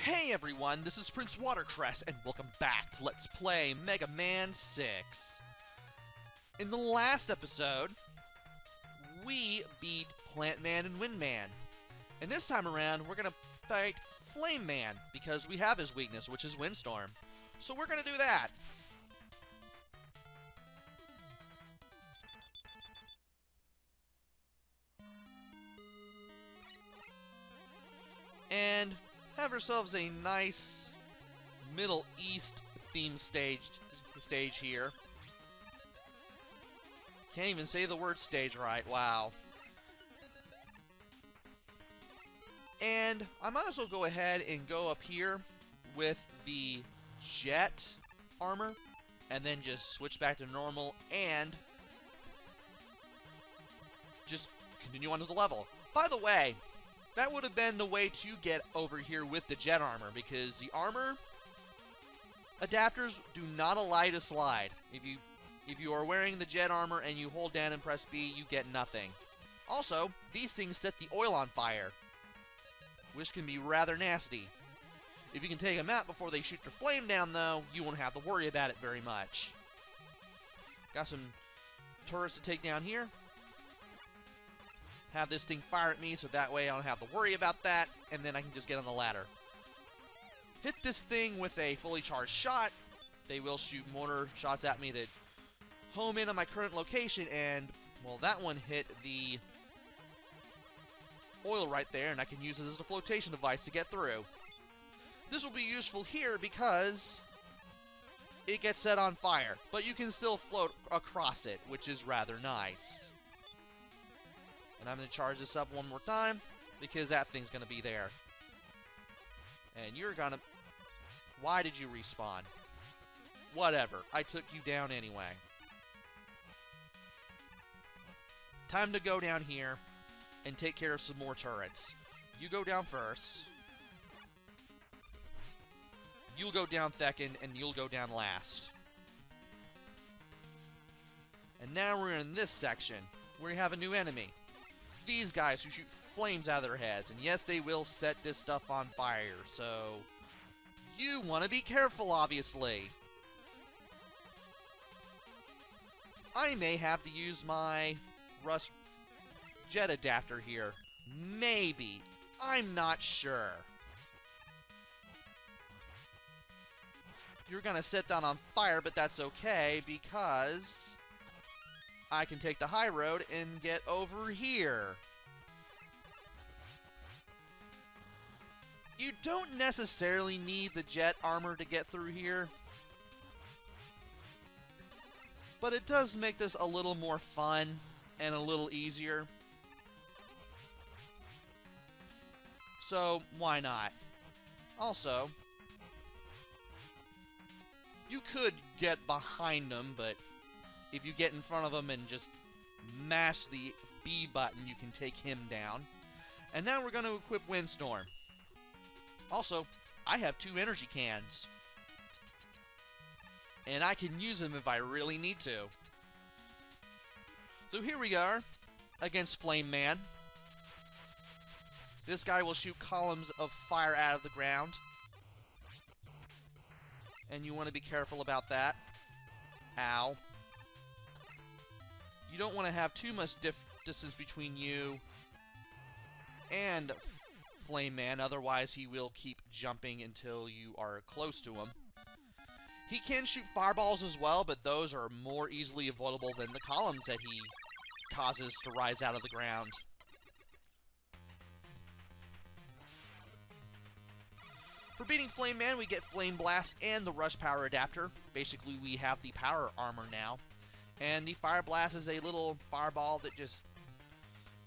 Hey everyone, this is PrinceWatercress, and welcome back to Let's Play Mega Man 6. In the last episode, we beat Plant Man and Wind Man. And this time around, we're gonna fight Flame Man, because we have his weakness, which is Windstorm. So we're gonna do that. And have ourselves a nice Middle East theme stage here. Can't even say the word stage right, wow. And I might as well go ahead and go up here with the jet armor, and then just switch back to normal, and just continue on to the level. By the way, that would have been the way to get over here with the jet armor, because the armor adapters do not allow you to slide. If you are wearing the jet armor and you hold down and press B, you get nothing. Also, these things set the oil on fire, which can be rather nasty. If you can take them out before they shoot their flame down, though, you won't have to worry about it very much. Got some turrets to take down here. Have this thing fire at me, so that way I don't have to worry about that, and then I can just get on the ladder. Hit this thing with a fully charged shot. They will shoot mortar shots at me that home in on my current location, and, well, that one hit the oil right there, and I can use it as a flotation device to get through. This will be useful here because it gets set on fire, but you can still float across it, which is rather nice. And I'm going to charge this up one more time, because that thing's going to be there. And you're going to... Why did you respawn? Whatever, I took you down anyway. Time to go down here and take care of some more turrets. You go down first. You'll go down second, and you'll go down last. And now we're in this section, where we have a new enemy. These guys who shoot flames out of their heads, and yes, they will set this stuff on fire, so you want to be careful, obviously. I may have to use my Rust jet adapter here. Maybe. I'm not sure. You're gonna set down on fire, but that's okay, because I can take the high road and get over here. You don't necessarily need the jet armor to get through here, but it does make this a little more fun and a little easier. So, why not? Also, you could get behind them, but if you get in front of him and just mash the B button, you can take him down. And now we're going to equip Windstorm. Also, I have 2 energy cans. And I can use them if I really need to. So here we are, against Flame Man. This guy will shoot columns of fire out of the ground. And you want to be careful about that. Ow. You don't want to have too much distance between you and Flame Man, otherwise he will keep jumping until you are close to him. He can shoot fireballs as well, but those are more easily avoidable than the columns that he causes to rise out of the ground. For beating Flame Man, we get Flame Blast and the Rush Power Adapter. Basically, we have the power armor now. And the Fire Blast is a little fireball that just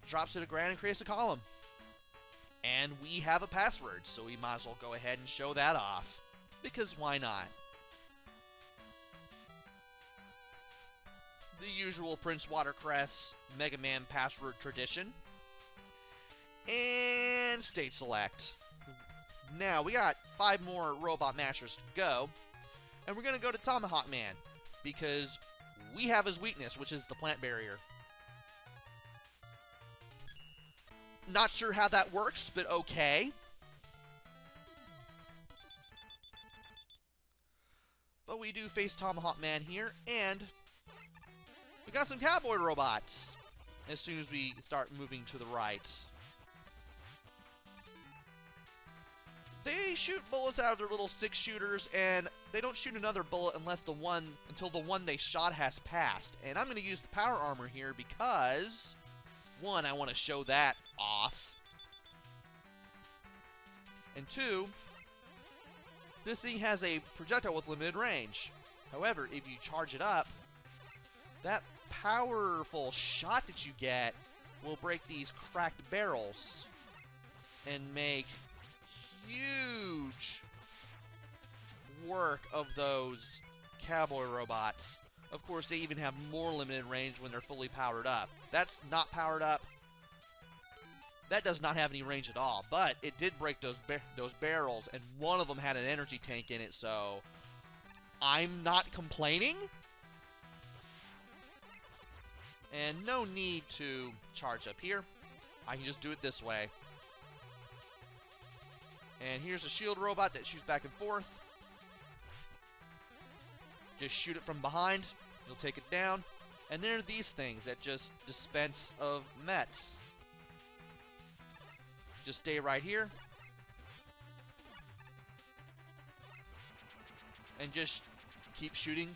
drops to the ground and creates a column. And we have a password, so we might as well go ahead and show that off. Because why not? The usual PrinceWatercress Mega Man password tradition. And stage select. Now, we got 5 more Robot Masters to go. And we're going to go to Tomahawk Man, because we have his weakness, which is the plant barrier. Not sure how that works, but okay. we do face Tomahawk Man here, and we got some cowboy robots as soon as we start moving to the right. They shoot bullets out of their little 6-shooters, and they don't shoot another bullet until the one they shot has passed. And I'm going to use the power armor here because, one, I want to show that off. And two, this thing has a projectile with limited range. However, if you charge it up, that powerful shot that you get will break these cracked barrels and make huge work of those cowboy robots. Of course, they even have more limited range when they're fully powered up. That's not powered up. That does not have any range at all, but it did break those barrels, and one of them had an energy tank in it, so I'm not complaining. And no need to charge up here. I can just do it this way. And here's a shield robot that shoots back and forth. Just shoot it from behind. You'll take it down. And there are these things that just dispense of mets. Just stay right here. And just keep shooting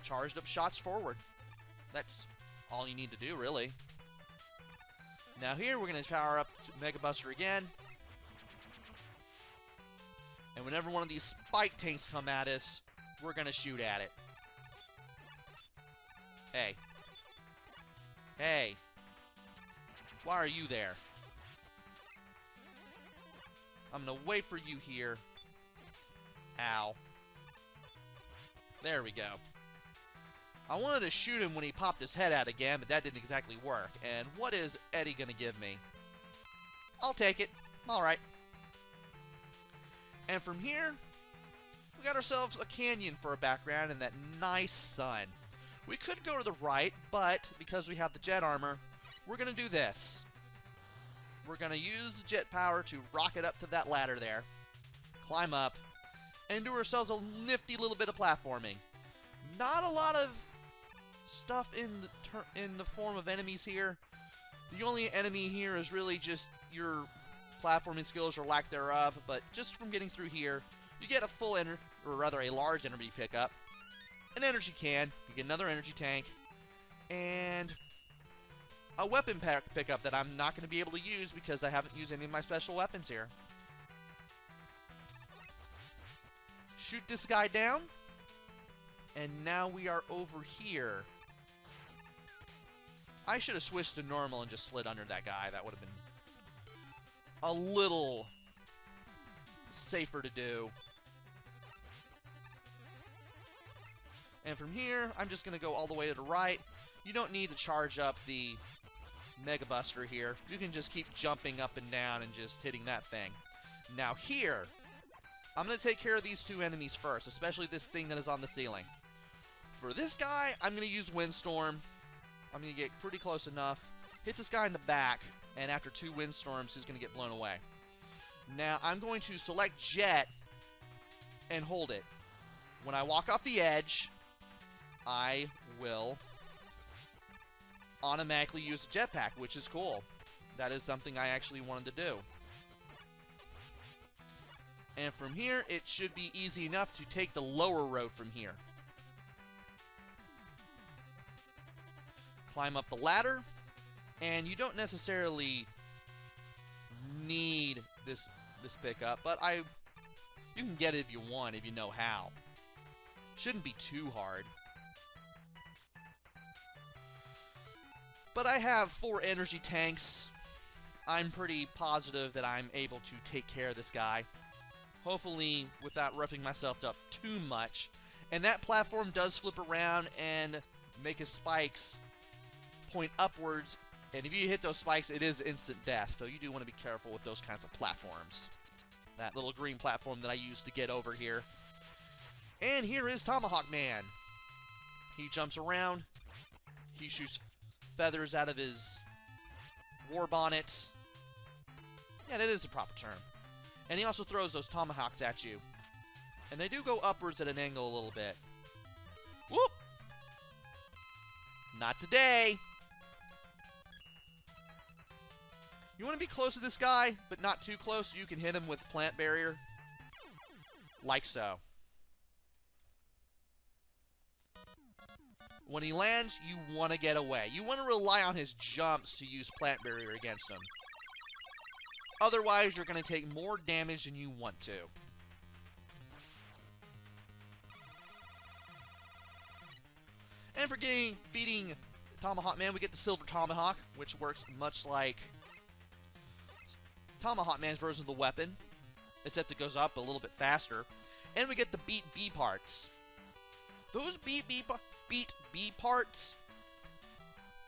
charged up shots forward. That's all you need to do, really. Now here we're going to power up to Mega Buster again. And whenever one of these spike tanks come at us, we're going to shoot at it. Hey. Hey. Why are you there? I'm going to wait for you here. Ow. There we go. I wanted to shoot him when he popped his head out again, but that didn't exactly work. And what is Eddie going to give me? I'll take it. Alright. And from here, we got ourselves a canyon for a background and that nice sun. We could go to the right, but because we have the jet armor, we're going to do this. We're going to use the jet power to rocket up to that ladder there, climb up, and do ourselves a nifty little bit of platforming. Not a lot of stuff in the form of enemies here. The only enemy here is really just your platforming skills or lack thereof, but just from getting through here, you get a large energy pickup, an energy can, you get another energy tank, and a weapon pickup that I'm not going to be able to use because I haven't used any of my special weapons here. Shoot this guy down, and now we are over here. I should have switched to normal and just slid under that guy. That would have been a little safer to do. And from here, I'm just going to go all the way to the right. You don't need to charge up the Mega Buster here. You can just keep jumping up and down and just hitting that thing. Now here, I'm going to take care of these two enemies first, especially this thing that is on the ceiling. For this guy, I'm going to use Windstorm. I'm going to get pretty close enough. Hit this guy in the back, and after 2 windstorms, he's going to get blown away. Now, I'm going to select Jet and hold it. When I walk off the edge, I will automatically use a jetpack, which is cool. That is something I actually wanted to do. And from here, it should be easy enough to take the lower road from here. Climb up the ladder, and you don't necessarily need this pickup, but you can get it if you want, if you know how. Shouldn't be too hard. But I have 4 energy tanks. I'm pretty positive that I'm able to take care of this guy. Hopefully without roughing myself up too much. And that platform does flip around and make his spikes point upwards. And if you hit those spikes, it is instant death. So you do want to be careful with those kinds of platforms. That little green platform that I used to get over here. And here is Tomahawk Man. He jumps around. He shoots feathers out of his war bonnet. Yeah, that is the proper term. And he also throws those tomahawks at you. And they do go upwards at an angle a little bit. Whoop! Not today! You want to be close to this guy, but not too close so you can hit him with plant barrier. Like so. When he lands, you want to get away. You want to rely on his jumps to use plant barrier against him. Otherwise, you're going to take more damage than you want to. And for beating Tomahawk Man, we get the Silver Tomahawk, which works much like Tomahawk Man's version of the weapon, except it goes up a little bit faster. And we get the Beat B parts. Those Beat B parts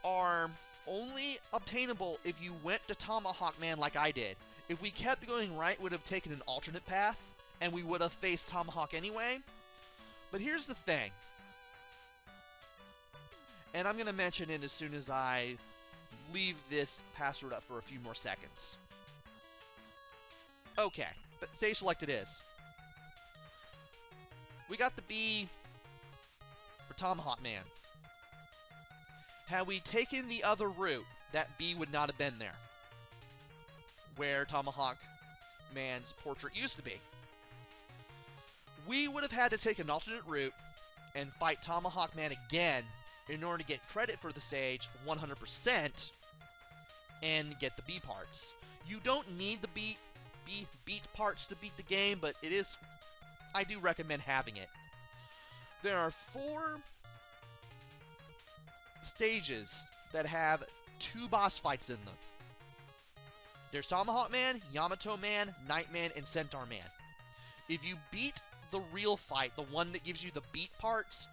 are only obtainable if you went to Tomahawk Man like I did. If we kept going right, we would have taken an alternate path, and we would have faced Tomahawk anyway. But here's the thing. And I'm going to mention it as soon as I leave this password up for a few more seconds. Okay, but stage select it is. We got the B for Tomahawk Man. Had we taken the other route, that B would not have been there, where Tomahawk Man's portrait used to be. We would have had to take an alternate route and fight Tomahawk Man again in order to get credit for the stage 100% and get the B parts. You don't need the beat parts to beat the game, but I do recommend having it. There are 4 stages that have 2 boss fights in them. There's Tomahawk Man, Yamato Man, Night Man, and Centaur Man. If you beat the real fight, the one that gives you the beat parts,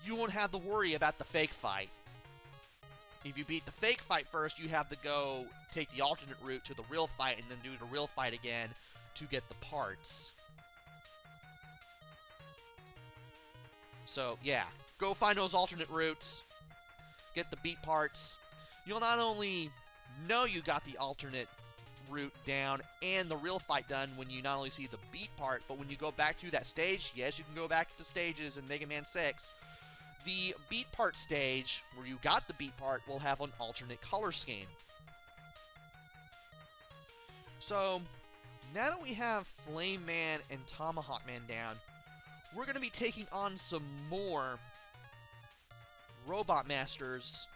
you won't have to worry about the fake fight. If you beat the fake fight first, you have to go take the alternate route to the real fight and then do the real fight again to get the parts. So, yeah. Go find those alternate routes. Get the beat parts. You'll not only know you got the alternate route down and the real fight done when you not only see the beat part, but when you go back to that stage, yes, you can go back to stages in Mega Man 6. The beat part stage, where you got the beat part, will have an alternate color scheme. So, now that we have Flame Man and Tomahawk Man down, we're going to be taking on some more Robot Masters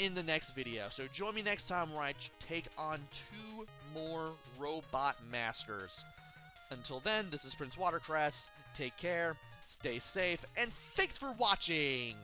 in the next video. So join me next time where I take on 2 more Robot Masters. Until then, this is PrinceWatercress. Take care, stay safe, and thanks for watching!